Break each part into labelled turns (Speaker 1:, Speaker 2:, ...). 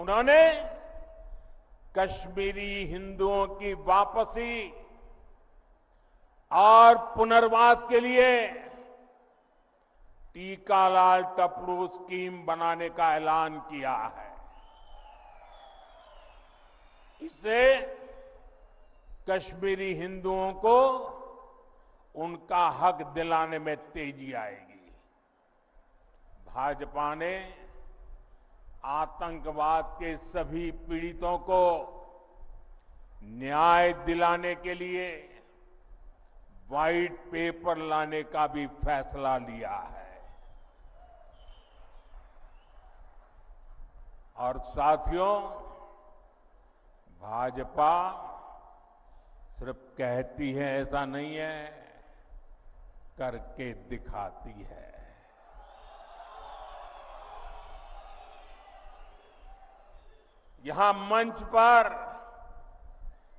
Speaker 1: उन्होंने कश्मीरी हिंदुओं की वापसी और पुनर्वास के लिए टीकालाल टपड़ू स्कीम बनाने का ऐलान किया है। इससे कश्मीरी हिंदुओं को उनका हक दिलाने में तेजी आएगी। भाजपा ने आतंकवाद के सभी पीड़ितों को न्याय दिलाने के लिए व्हाइट पेपर लाने का भी फैसला लिया है। और साथियों, भाजपा सिर्फ कहती है ऐसा नहीं है, करके दिखाती है। यहां मंच पर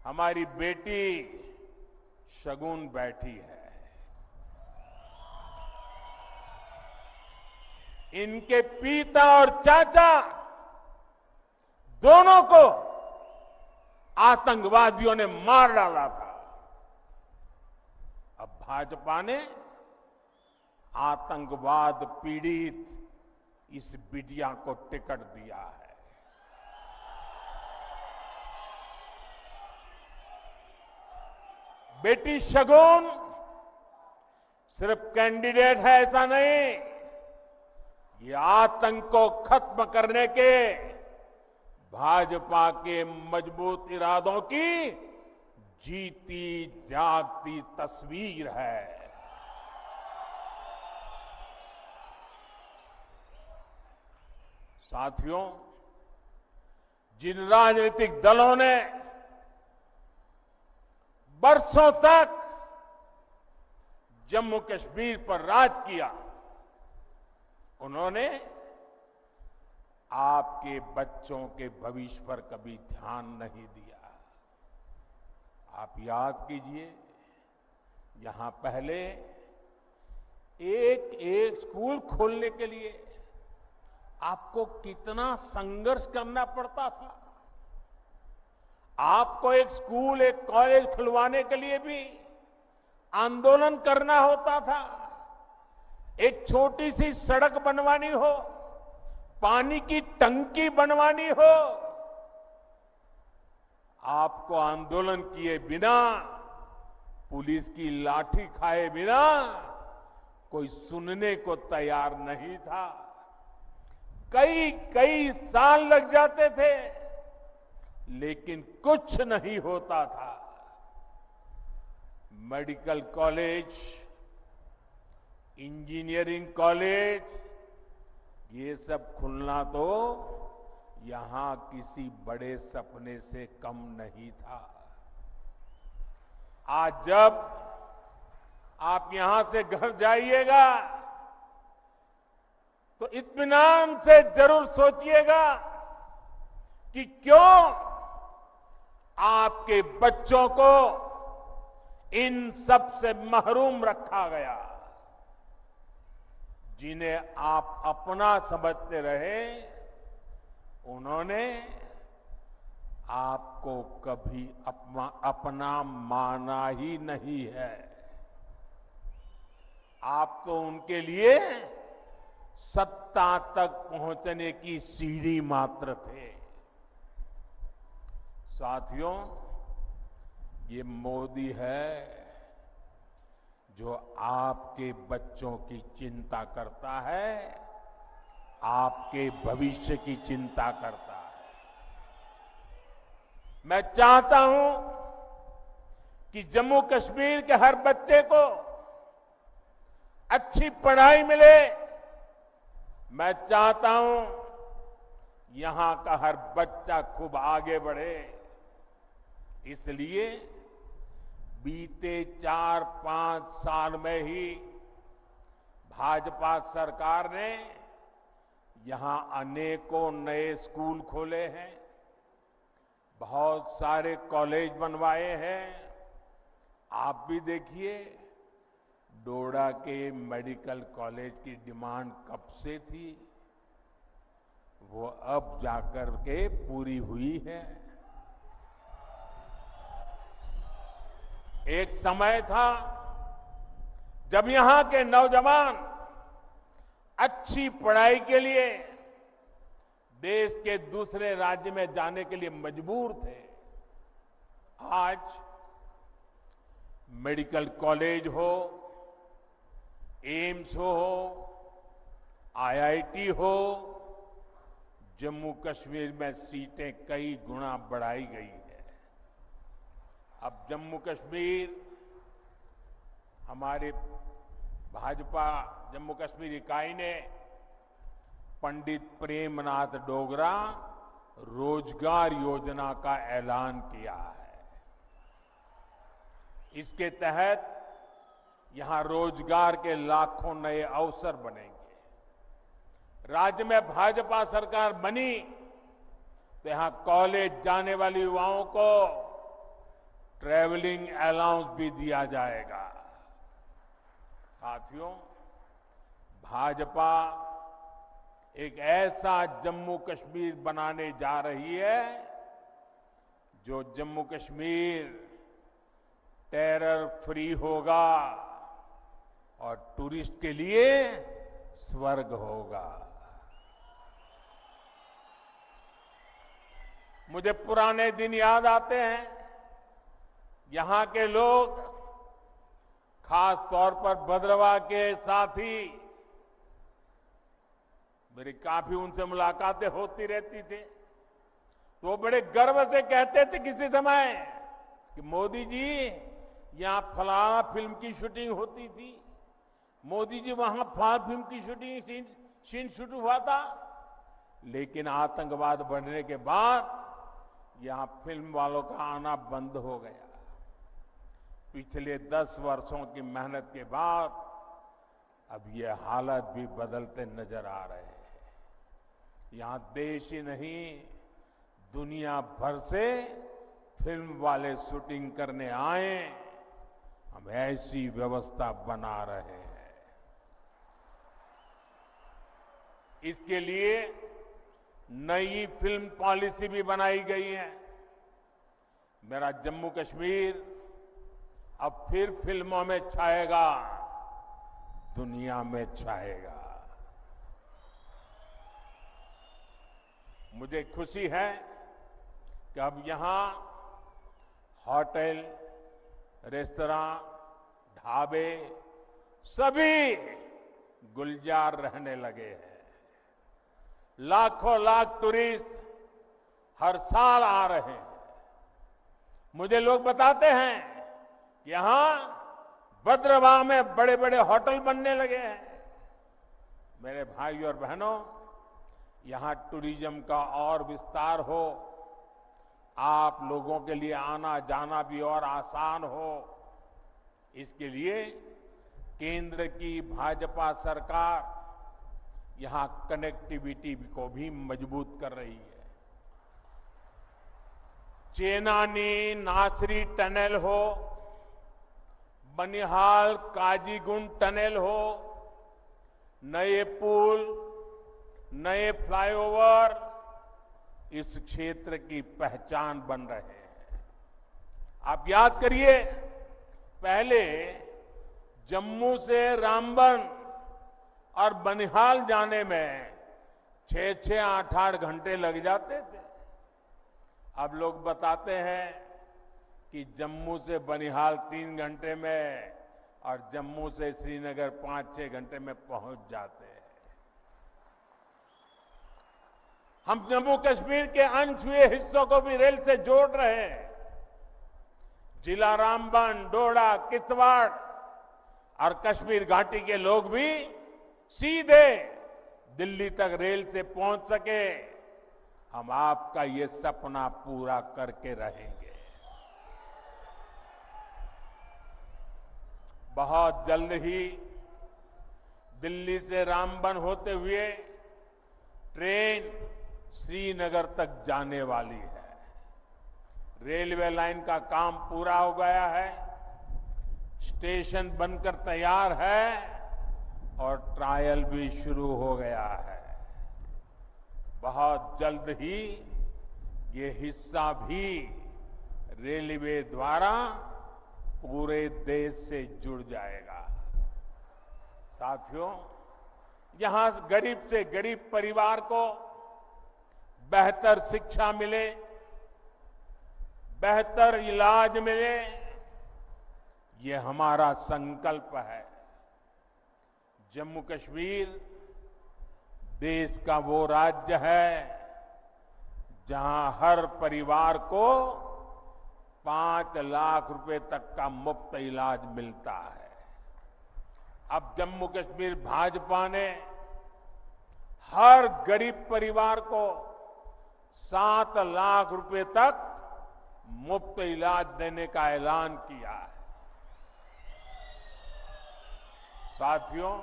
Speaker 1: हमारी बेटी शगुन बैठी है। इनके पिता और चाचा दोनों को आतंकवादियों ने मार डाला था। अब भाजपा ने आतंकवाद पीड़ित इस बिटिया को टिकट दिया है। बेटी शगुन सिर्फ कैंडिडेट है ऐसा नहीं, ये आतंक को खत्म करने के भाजपा के मजबूत इरादों की जीती जागती तस्वीर है। साथियों, जिन राजनीतिक दलों ने बरसों तक जम्मू कश्मीर पर राज किया, उन्होंने आपके बच्चों के भविष्य पर कभी ध्यान नहीं दिया। आप याद कीजिए, यहां पहले एक एक स्कूल खोलने के लिए आपको कितना संघर्ष करना पड़ता था। आपको एक स्कूल, एक कॉलेज खुलवाने के लिए भी आंदोलन करना होता था। एक छोटी सी सड़क बनवानी हो, पानी की टंकी बनवानी हो, आपको आंदोलन किए बिना, पुलिस की लाठी खाए बिना कोई सुनने को तैयार नहीं था। कई कई साल लग जाते थे, लेकिन कुछ नहीं होता था। मेडिकल कॉलेज, इंजीनियरिंग कॉलेज, ये सब खुलना तो यहां किसी बड़े सपने से कम नहीं था। आज जब आप यहां से घर जाइएगा तो इत्मीनान से जरूर सोचिएगा कि क्यों आपके बच्चों को इन सब से महरूम रखा गया। जिन्हें आप अपना समझते रहे, उन्होंने आपको कभी अपना माना ही नहीं है। आप तो उनके लिए सत्ता तक पहुंचने की सीढ़ी मात्र थे। साथियों, ये मोदी है जो आपके बच्चों की चिंता करता है, आपके भविष्य की चिंता करता है। मैं चाहता हूं कि जम्मू कश्मीर के हर बच्चे को अच्छी पढ़ाई मिले। मैं चाहता हूं यहां का हर बच्चा खूब आगे बढ़े। इसलिए बीते 4-5 साल में ही भाजपा सरकार ने यहां अनेकों नए स्कूल खोले हैं, बहुत सारे कॉलेज बनवाए हैं। आप भी देखिए, डोडा के मेडिकल कॉलेज की डिमांड कब से थी, वो अब जाकर के पूरी हुई है। एक समय था जब यहां के नौजवान अच्छी पढ़ाई के लिए देश के दूसरे राज्य में जाने के लिए मजबूर थे। आज मेडिकल कॉलेज हो, एम्स हो, आईआईटी हो, जम्मू कश्मीर में सीटें कई गुना बढ़ाई गई है। अब जम्मू कश्मीर हमारे भाजपा जम्मू कश्मीर इकाई ने पंडित प्रेमनाथ डोगरा रोजगार योजना का ऐलान किया है। इसके तहत यहां रोजगार के लाखों नए अवसर बनेंगे। राज्य में भाजपा सरकार बनी तो यहां कॉलेज जाने वाले युवाओं को ट्रैवलिंग अलाउंस भी दिया जाएगा। साथियों, भाजपा एक ऐसा जम्मू कश्मीर बनाने जा रही है जो जम्मू कश्मीर टेरर फ्री होगा और टूरिस्ट के लिए स्वर्ग होगा। मुझे पुराने दिन याद आते हैं। यहां के लोग, खास तौर पर भद्रवाह के साथी, मेरी काफी उनसे मुलाकातें होती रहती थी, तो वो बड़े गर्व से कहते थे किसी समय कि मोदी जी यहां फलाना फिल्म की शूटिंग होती थी, मोदी जी वहां फलाना फिल्म की शूटिंग सीन शूट हुआ था। लेकिन आतंकवाद बढ़ने के बाद यहां फिल्म वालों का आना बंद हो गया। पिछले 10 वर्षों की मेहनत के बाद अब ये हालत भी बदलते नजर आ रहे हैं। यहां देश ही नहीं, दुनिया भर से फिल्म वाले शूटिंग करने आए। हम ऐसी व्यवस्था बना रहे हैं। इसके लिए नई फिल्म पॉलिसी भी बनाई गई है। मेरा जम्मू कश्मीर अब फिर फिल्मों में छाएगा, दुनिया में छाएगा। मुझे खुशी है कि अब यहां होटल, रेस्तरां, ढाबे सभी गुलजार रहने लगे हैं। लाखों लाख टूरिस्ट हर साल आ रहे हैं। मुझे लोग बताते हैं यहां भद्रवाह में बड़े बड़े होटल बनने लगे हैं। मेरे भाई और बहनों, यहां टूरिज्म का और विस्तार हो, आप लोगों के लिए आना जाना भी और आसान हो, इसके लिए केंद्र की भाजपा सरकार यहां कनेक्टिविटी को भी मजबूत कर रही है। चेनानी नासरी टनल हो, बनिहाल काजीगुंड टनल हो, नए पुल, नए फ्लाईओवर इस क्षेत्र की पहचान बन रहे हैं। आप याद करिए, पहले जम्मू से रामबन और बनिहाल जाने में 6-6, 8-8 घंटे लग जाते थे। अब लोग बताते हैं कि जम्मू से बनिहाल 3 घंटे में और जम्मू से श्रीनगर 5-6 घंटे में पहुंच जाते हैं। हम जम्मू कश्मीर के अनछुए हिस्सों को भी रेल से जोड़ रहे हैं। जिला रामबन, डोडा, किश्तवाड़ और कश्मीर घाटी के लोग भी सीधे दिल्ली तक रेल से पहुंच सके। हम आपका ये सपना पूरा करके रहेंगे। बहुत जल्द ही दिल्ली से रामबन होते हुए ट्रेन श्रीनगर तक जाने वाली है। रेलवे लाइन का काम पूरा हो गया है, स्टेशन बनकर तैयार है और ट्रायल भी शुरू हो गया है। बहुत जल्द ही ये हिस्सा भी रेलवे द्वारा पूरे देश से जुड़ जाएगा। साथियों, यहां गरीब से गरीब परिवार को बेहतर शिक्षा मिले, बेहतर इलाज मिले, ये हमारा संकल्प है। जम्मू कश्मीर देश का वो राज्य है जहां हर परिवार को 5 लाख रुपए तक का मुफ्त इलाज मिलता है। अब जम्मू कश्मीर भाजपा ने हर गरीब परिवार को 7 लाख रुपए तक मुफ्त इलाज देने का ऐलान किया है। साथियों,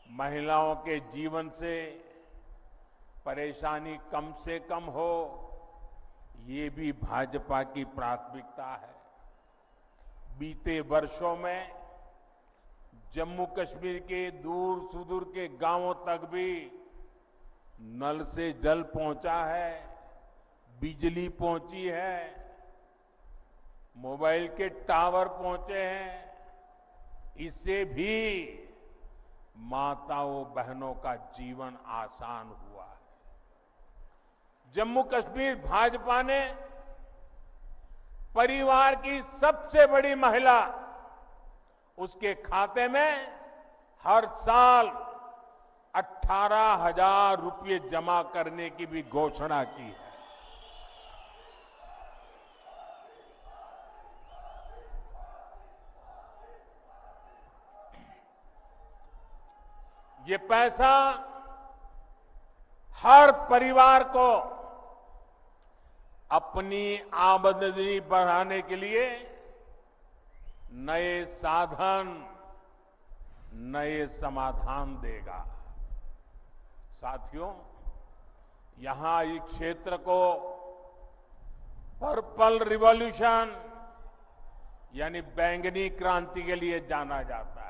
Speaker 1: महिलाओं के जीवन से परेशानी कम से कम हो, ये भी भाजपा की प्राथमिकता है। बीते वर्षों में जम्मू कश्मीर के दूर सुदूर के गांवों तक भी नल से जल पहुंचा है, बिजली पहुंची है, मोबाइल के टावर पहुंचे हैं। इससे भी माताओं बहनों का जीवन आसान हुआ है। जम्मू कश्मीर भाजपा ने परिवार की सबसे बड़ी महिला, उसके खाते में हर साल 18,000 रुपये जमा करने की भी घोषणा की है। ये पैसा हर परिवार को अपनी आमदनी बढ़ाने के लिए नए साधन, नए समाधान देगा। साथियों, यहां इस क्षेत्र को पर्पल रिवॉल्यूशन यानी बैंगनी क्रांति के लिए जाना जाता है।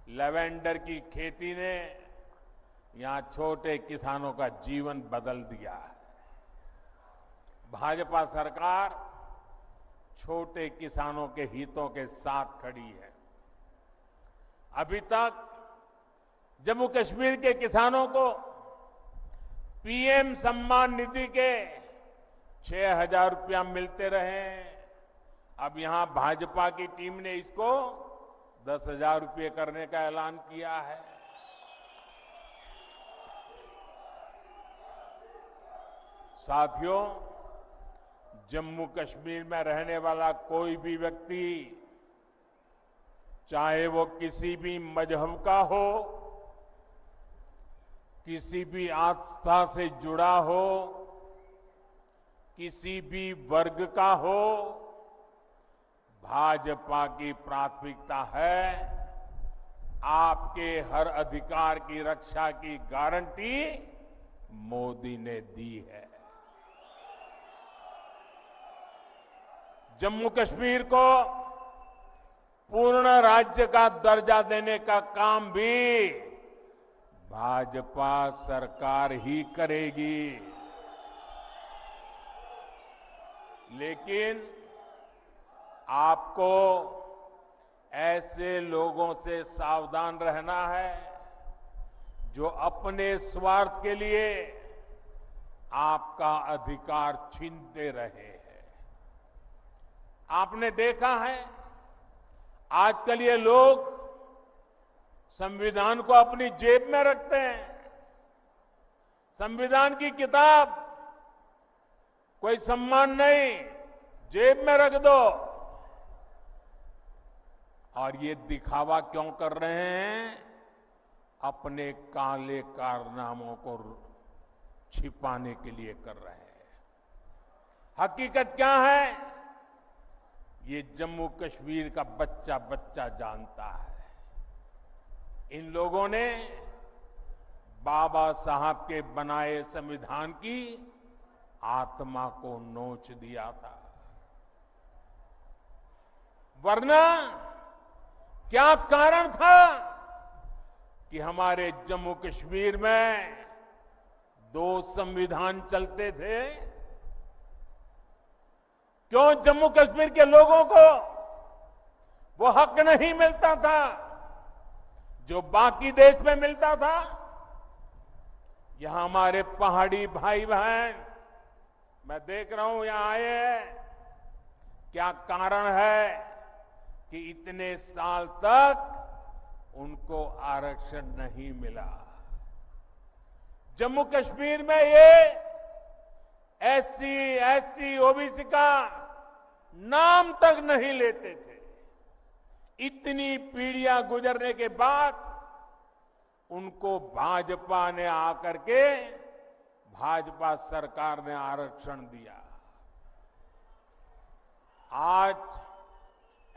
Speaker 1: लेवेंडर की खेती ने यहां छोटे किसानों का जीवन बदल दिया है। भाजपा सरकार छोटे किसानों के हितों के साथ खड़ी है। अभी तक जम्मू कश्मीर के किसानों को पीएम सम्मान निधि के 6,000 रुपया मिलते रहे। अब यहां भाजपा की टीम ने इसको 10,000 रुपये करने का ऐलान किया है। साथियों, जम्मू कश्मीर में रहने वाला कोई भी व्यक्ति, चाहे वो किसी भी मजहब का हो, किसी भी आस्था से जुड़ा हो, किसी भी वर्ग का हो, भाजपा की प्राथमिकता है आपके हर अधिकार की रक्षा की गारंटी मोदी ने दी है। जम्मू कश्मीर को पूर्ण राज्य का दर्जा देने का काम भी भाजपा सरकार ही करेगी। लेकिन आपको ऐसे लोगों से सावधान रहना है जो अपने स्वार्थ के लिए आपका अधिकार छीनते रहे हैं। आपने देखा है आजकल ये लोग संविधान को अपनी जेब में रखते हैं। संविधान की किताब कोई सम्मान नहीं, जेब में रख दो। और ये दिखावा क्यों कर रहे हैं? अपने काले कारनामों को छिपाने के लिए कर रहे हैं। हकीकत क्या है? ये जम्मू कश्मीर का बच्चा बच्चा जानता है। इन लोगों ने बाबा साहब के बनाए संविधान की आत्मा को नोच दिया था। वरना क्या कारण था कि हमारे जम्मू कश्मीर में दो संविधान चलते थे, क्यों जम्मू कश्मीर के लोगों को वो हक नहीं मिलता था जो बाकी देश में मिलता था? यहां हमारे पहाड़ी भाई बहन, मैं देख रहा हूं यहां आए हैं, क्या कारण है कि इतने साल तक उनको आरक्षण नहीं मिला? जम्मू कश्मीर में ये एससी, एसटी, ओबीसी का नाम तक नहीं लेते थे। इतनी पीढ़ियां गुजरने के बाद उनको भाजपा ने आकर के, भाजपा सरकार ने आरक्षण दिया। आज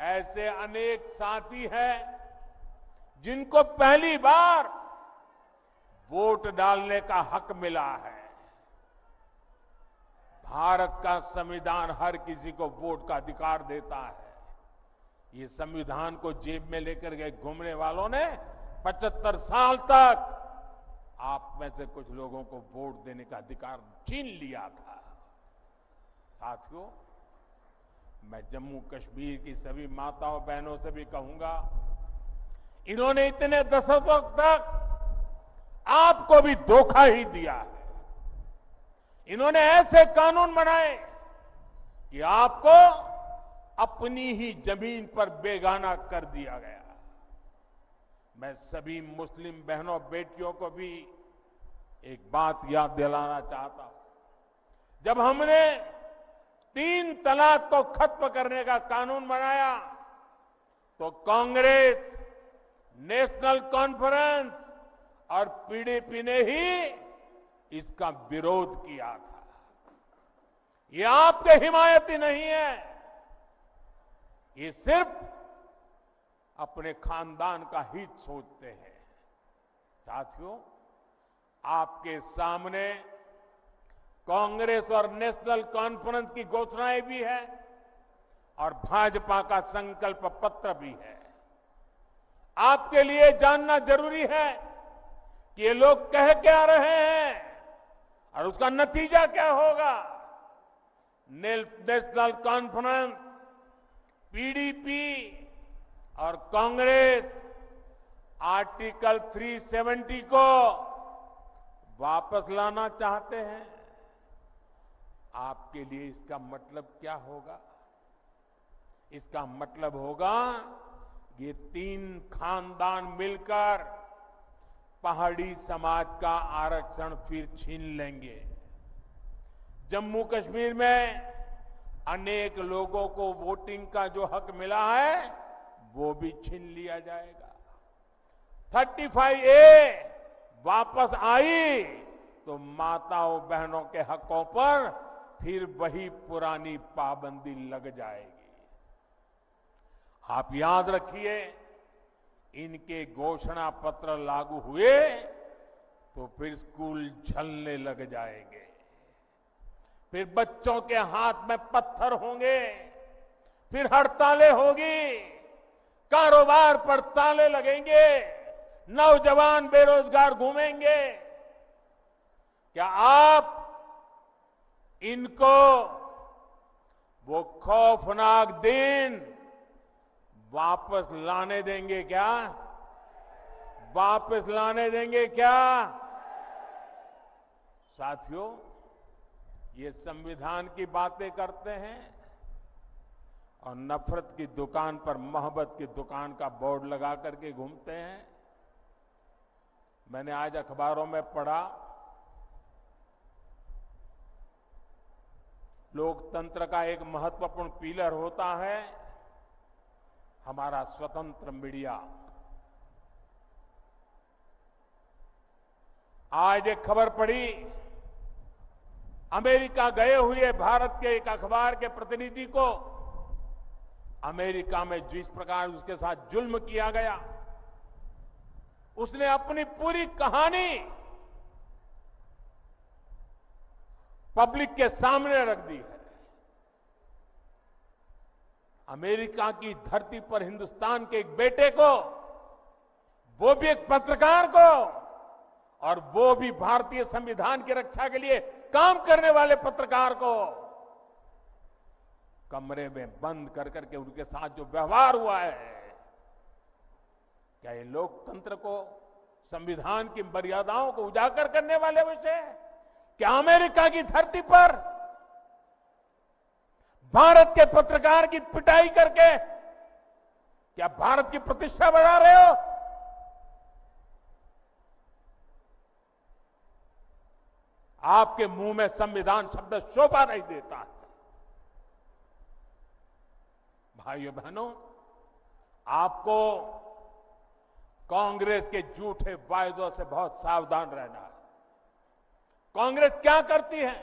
Speaker 1: ऐसे अनेक साथी हैं जिनको पहली बार वोट डालने का हक मिला है। भारत का संविधान हर किसी को वोट का अधिकार देता है। ये संविधान को जेब में लेकर के घूमने वालों ने 75 साल तक आप में से कुछ लोगों को वोट देने का अधिकार छीन लिया था। साथियों, मैं जम्मू कश्मीर की सभी माताओं बहनों से भी कहूंगा, इन्होंने इतने दशकों तक आपको भी धोखा ही दिया है। इन्होंने ऐसे कानून बनाए कि आपको अपनी ही जमीन पर बेगाना कर दिया गया। मैं सभी मुस्लिम बहनों बेटियों को भी एक बात याद दिलाना चाहता हूं। जब हमने 3 तलाक को खत्म करने का कानून बनाया तो कांग्रेस, नेशनल कॉन्फ्रेंस और पीडीपी ने ही इसका विरोध किया था। ये आपके हिमायती नहीं है, ये सिर्फ अपने खानदान का हित सोचते हैं। साथियों, आपके सामने कांग्रेस और नेशनल कॉन्फ्रेंस की घोषणाएं भी है और भाजपा का संकल्प पत्र भी है। आपके लिए जानना जरूरी है कि ये लोग कह क्या रहे हैं और उसका नतीजा क्या होगा। नेशनल कॉन्फ्रेंस, पीडीपी और कांग्रेस आर्टिकल 370 को वापस लाना चाहते हैं। आपके लिए इसका मतलब क्या होगा? इसका मतलब होगा ये 3 खानदान मिलकर पहाड़ी समाज का आरक्षण फिर छीन लेंगे। जम्मू कश्मीर में अनेक लोगों को वोटिंग का जो हक मिला है वो भी छीन लिया जाएगा। 35A वापस आई तो माताओं बहनों के हकों पर फिर वही पुरानी पाबंदी लग जाएगी। आप याद रखिए, इनके घोषणा पत्र लागू हुए तो फिर स्कूल जलने लग जाएंगे, फिर बच्चों के हाथ में पत्थर होंगे, फिर हड़तालें होगी, कारोबार पर ताले लगेंगे, नौजवान बेरोजगार घूमेंगे। क्या आप इनको वो खौफनाक दिन वापस लाने देंगे क्या? वापस लाने देंगे क्या? साथियों, ये संविधान की बातें करते हैं और नफरत की दुकान पर मोहब्बत की दुकान का बोर्ड लगा करके घूमते हैं। मैंने आज अखबारों में पढ़ा, लोकतंत्र का एक महत्वपूर्ण पिलर होता है हमारा स्वतंत्र मीडिया। आज एक खबर पढ़ी, अमेरिका गए हुए भारत के एक अखबार के प्रतिनिधि को अमेरिका में जिस प्रकार उसके साथ जुल्म किया गया, उसने अपनी पूरी कहानी पब्लिक के सामने रख दी है। अमेरिका की धरती पर हिंदुस्तान के एक बेटे को, वो भी एक पत्रकार को, और वो भी भारतीय संविधान की रक्षा के लिए काम करने वाले पत्रकार को कमरे में बंद कर करके उनके साथ जो व्यवहार हुआ है, क्या ये लोकतंत्र को, संविधान की मर्यादाओं को उजागर करने वाले विषय? क्या अमेरिका की धरती पर भारत के पत्रकार की पिटाई करके क्या भारत की प्रतिष्ठा बढ़ा रहे हो? आपके मुंह में संविधान शब्द शोभा नहीं देता है। भाइयों बहनों, आपको कांग्रेस के झूठे वायदों से बहुत सावधान रहना है। कांग्रेस क्या करती है,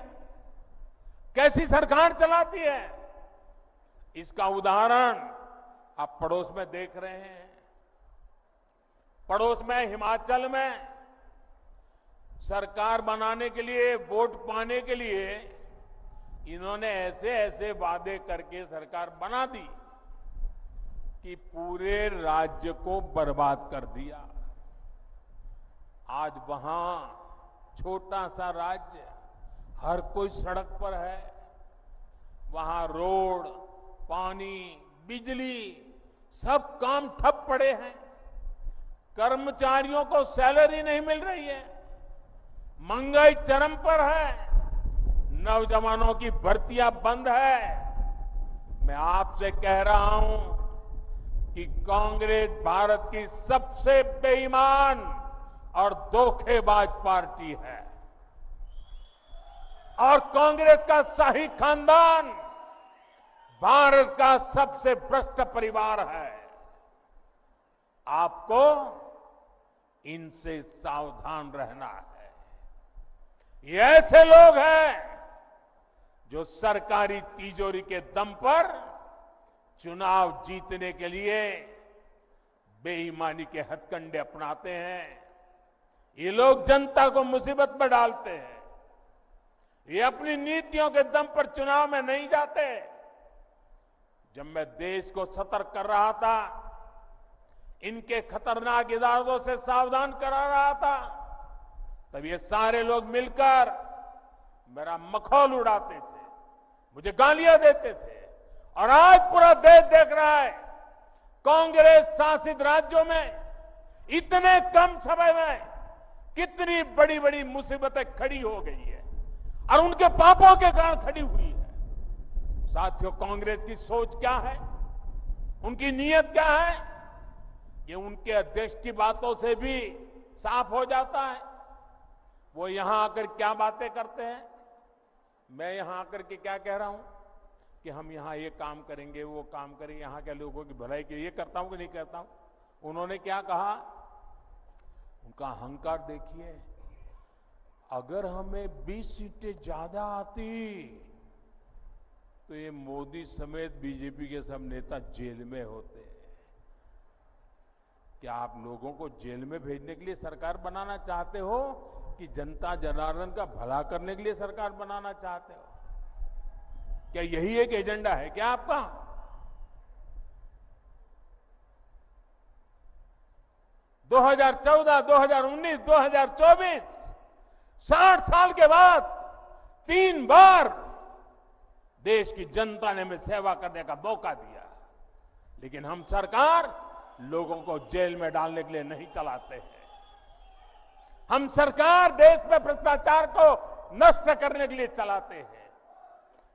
Speaker 1: कैसी सरकार चलाती है, इसका उदाहरण आप पड़ोस में देख रहे हैं। पड़ोस में हिमाचल में सरकार बनाने के लिए, वोट पाने के लिए इन्होंने ऐसे ऐसे वादे करके सरकार बना दी कि पूरे राज्य को बर्बाद कर दिया। आज वहां छोटा सा राज्य, हर कोई सड़क पर है, वहां रोड, पानी, बिजली, सब काम ठप पड़े हैं। कर्मचारियों को सैलरी नहीं मिल रही है, महंगाई चरम पर है, नौजवानों की भर्तियां बंद है। मैं आपसे कह रहा हूं कि कांग्रेस भारत की सबसे बेईमान और धोखेबाज पार्टी है और कांग्रेस का शाही खानदान भारत का सबसे भ्रष्ट परिवार है। आपको इनसे सावधान रहना है। ये ऐसे लोग हैं जो सरकारी तिजोरी के दम पर चुनाव जीतने के लिए बेईमानी के हथकंडे अपनाते हैं। ये लोग जनता को मुसीबत में डालते हैं। ये अपनी नीतियों के दम पर चुनाव में नहीं जाते। जब मैं देश को सतर्क कर रहा था, इनके खतरनाक इरादों से सावधान करा रहा था, तब ये सारे लोग मिलकर मेरा मखौल उड़ाते थे, मुझे गालियां देते थे। और आज पूरा देश देख रहा है कांग्रेस शासित राज्यों में इतने कम समय में कितनी बड़ी बड़ी मुसीबतें खड़ी हो गई है और उनके पापों के कारण खड़ी हुई है। साथियों, कांग्रेस की सोच क्या है, उनकी नीयत क्या है, ये उनके अध्यक्ष की बातों से भी साफ हो जाता है। वो यहां आकर क्या बातें करते हैं, मैं यहां आकर के क्या कह रहा हूं कि हम यहां ये काम करेंगे, वो काम करेंगे, यहां के लोगों की भलाई के लिए ये करता हूं कि नहीं करता हूं। उन्होंने क्या कहा, उनका अहंकार देखिए, अगर हमें 20 सीटें ज्यादा आती तो ये मोदी समेत बीजेपी के सब नेता जेल में होते। क्या आप लोगों को जेल में भेजने के लिए सरकार बनाना चाहते हो कि जनता जनार्दन का भला करने के लिए सरकार बनाना चाहते हो? क्या यही एक एजेंडा है क्या आपका? दो 2014, 2019, 2024 60 साल के बाद 3 बार देश की जनता ने हमें सेवा करने का मौका दिया, लेकिन हम सरकार लोगों को जेल में डालने के लिए नहीं चलाते हैं। हम सरकार देश में भ्रष्टाचार को नष्ट करने के लिए चलाते हैं।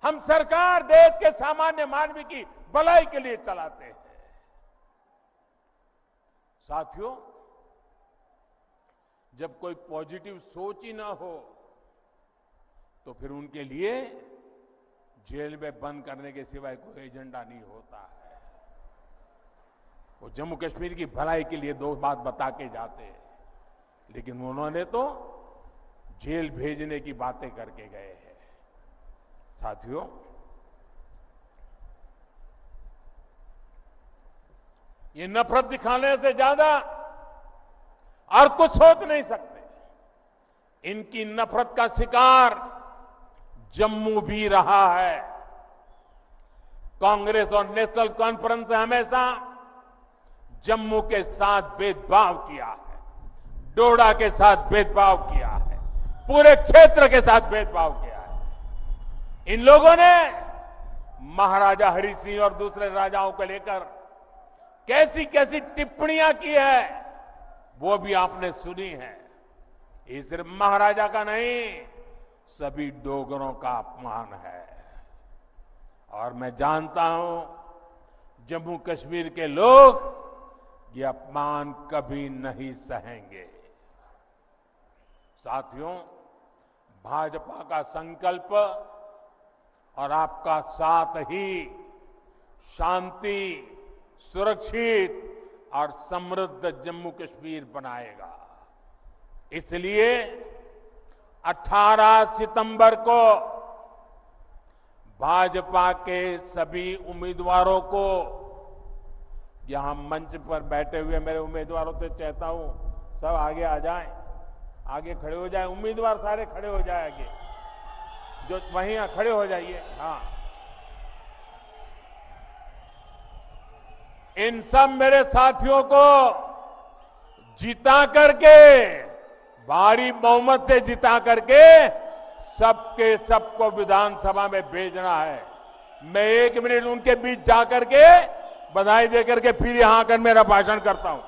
Speaker 1: हम सरकार देश के सामान्य मानव की भलाई के लिए चलाते हैं। साथियों, जब कोई पॉजिटिव सोच ही ना हो तो फिर उनके लिए जेल में बंद करने के सिवाय कोई एजेंडा नहीं होता है। वो जम्मू कश्मीर की भलाई के लिए 2 बात बता के जाते हैं, लेकिन उन्होंने तो जेल भेजने की बातें करके गए हैं। साथियों, ये नफरत दिखाने से ज्यादा और कुछ सोच नहीं सकते। इनकी नफरत का शिकार जम्मू भी रहा है। कांग्रेस और नेशनल कॉन्फ्रेंस ने हमेशा जम्मू के साथ भेदभाव किया है, डोडा के साथ भेदभाव किया है, पूरे क्षेत्र के साथ भेदभाव किया है। इन लोगों ने महाराजा हरि सिंह और दूसरे राजाओं को लेकर कैसी कैसी टिप्पणियां की है, वो भी आपने सुनी है। ये सिर्फ महाराजा का नहीं, सभी डोगरों का अपमान है। और मैं जानता हूं जम्मू कश्मीर के लोग ये अपमान कभी नहीं सहेंगे। साथियों, भाजपा का संकल्प और आपका साथ ही शांति, सुरक्षित और समृद्ध जम्मू कश्मीर बनाएगा। इसलिए 18 सितंबर को भाजपा के सभी उम्मीदवारों को, यहां मंच पर बैठे हुए मेरे उम्मीदवारों से चाहता हूं सब आगे आ जाएं, आगे खड़े हो जाएं, उम्मीदवार सारे खड़े हो जाएं आगे, जो वहीं खड़े हो जाइए। हाँ, इन सब मेरे साथियों को जिता करके, भारी बहुमत से जिता करके सबके सबको विधानसभा में भेजना है। मैं 1 मिनट उनके बीच जाकर के बधाई देकर के फिर यहां आकर मेरा भाषण करता हूं।